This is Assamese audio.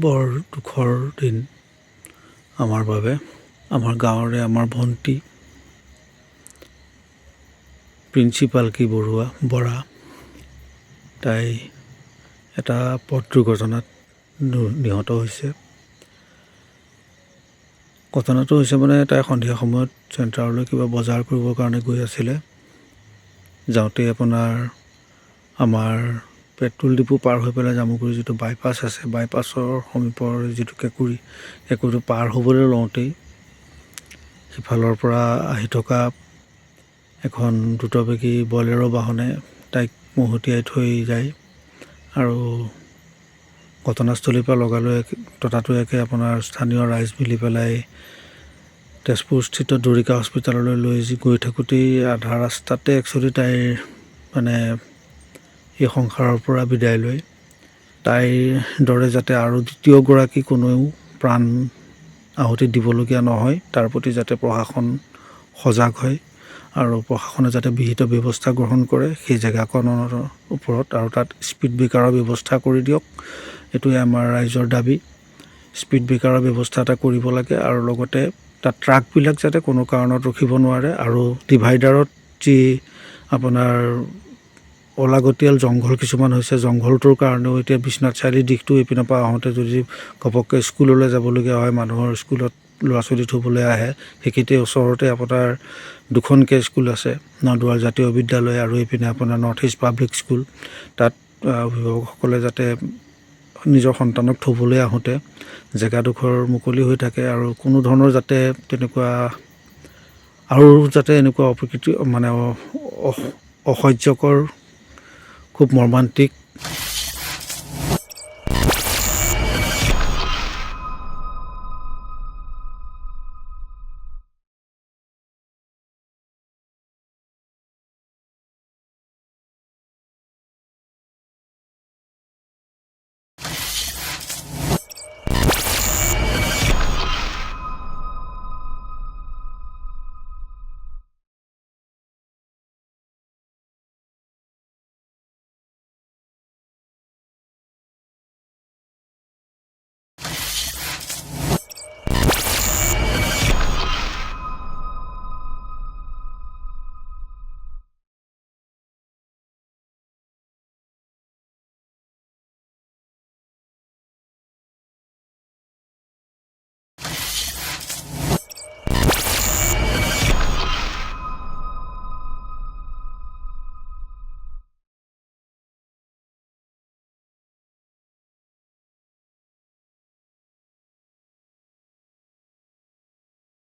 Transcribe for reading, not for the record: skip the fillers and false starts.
বৰ দুখৰ দিন আমাৰ বাবে। আমাৰ গাঁৱৰে আমাৰ ভণ্টি প্ৰিন্সিপালকী বৰা তাই এটা পথ দুৰ্ঘটনাত নিহত হৈছে। ঘটনাটো হৈছে মানে তাই সন্ধিয়া সময়ত চেণ্টাৰলৈ কিবা বজাৰ কৰিবৰ কাৰণে গৈ আছিলে। যাওঁতে আপোনাৰ আমাৰ পেট্ৰল ডিপু পাৰ হৈ পেলাই জামুগুৰি যিটো বাইপাছ আছে, বাইপাছৰ সমীপৰ যিটো কেঁকুৰিটো পাৰ হ'বলৈ লওঁতেই সিফালৰ পৰা আহি থকা এখন দ্ৰুতবেগী বলেৰ' বাহনে তাইক মহতিয়াই থৈ যায় আৰু ঘটনাস্থলীৰ পৰা লগালগ ততাতৈয়াকৈ আপোনাৰ স্থানীয় ৰাইজ মিলি পেলাই তেজপুৰস্থিত দুৰিকা হস্পিটাললৈ লৈ গৈ থাকোঁতেই আধা ৰাস্তাতে একচুৱেলি তাইৰ মানে এই সংসাৰৰ পৰা বিদায় লয়। তাইৰ দৰে যাতে আৰু দ্বিতীয়গৰাকী কোনেও প্ৰাণ আহুতি দিবলগীয়া নহয়, তাৰ প্ৰতি যাতে প্ৰশাসন সজাগ হয় আৰু প্ৰশাসনে যাতে বিহিত ব্যৱস্থা গ্ৰহণ কৰে সেই জেগাখনৰ ওপৰত, আৰু তাত স্পীড ব্ৰেকাৰৰ ব্যৱস্থা কৰি দিয়ক। এইটোৱে আমাৰ ৰাইজৰ দাবী। স্পীড ব্ৰেকাৰৰ ব্যৱস্থা এটা কৰিব লাগে আৰু লগতে তাত ট্ৰাকবিলাক যাতে কোনো কাৰণত ৰখিব নোৱাৰে, আৰু ডিভাইডাৰত যি আপোনাৰ অলাগতিয়াল জংঘল কিছুমান হৈছে, জংঘলটোৰ কাৰণেও এতিয়া বিশ্বনাথ চাৰিআলি দিশটো এইপিনৰ পৰা আহোঁতে যদি ঘপককৈ স্কুললৈ যাবলগীয়া হয়, মানুহৰ স্কুলত ল'ৰা ছোৱালী থ'বলৈ আহে, সেইখিনিতে ওচৰতে আপোনাৰ দুখনকৈ স্কুল আছে, নদুৱাৰ জাতীয় বিদ্যালয় আৰু এইপিনে আপোনাৰ নৰ্থ ইষ্ট পাব্লিক স্কুল। তাত অভিভাৱকসকলে যাতে নিজৰ সন্তানক থ'বলৈ আহোঁতে জেগাডোখৰ মুকলি হৈ থাকে আৰু কোনো ধৰণৰ যাতে তেনেকুৱা আৰু যাতে এনেকুৱা অপ্ৰকৃতি মানে অসহ্যকৰ খুব মৰ্মান্তিক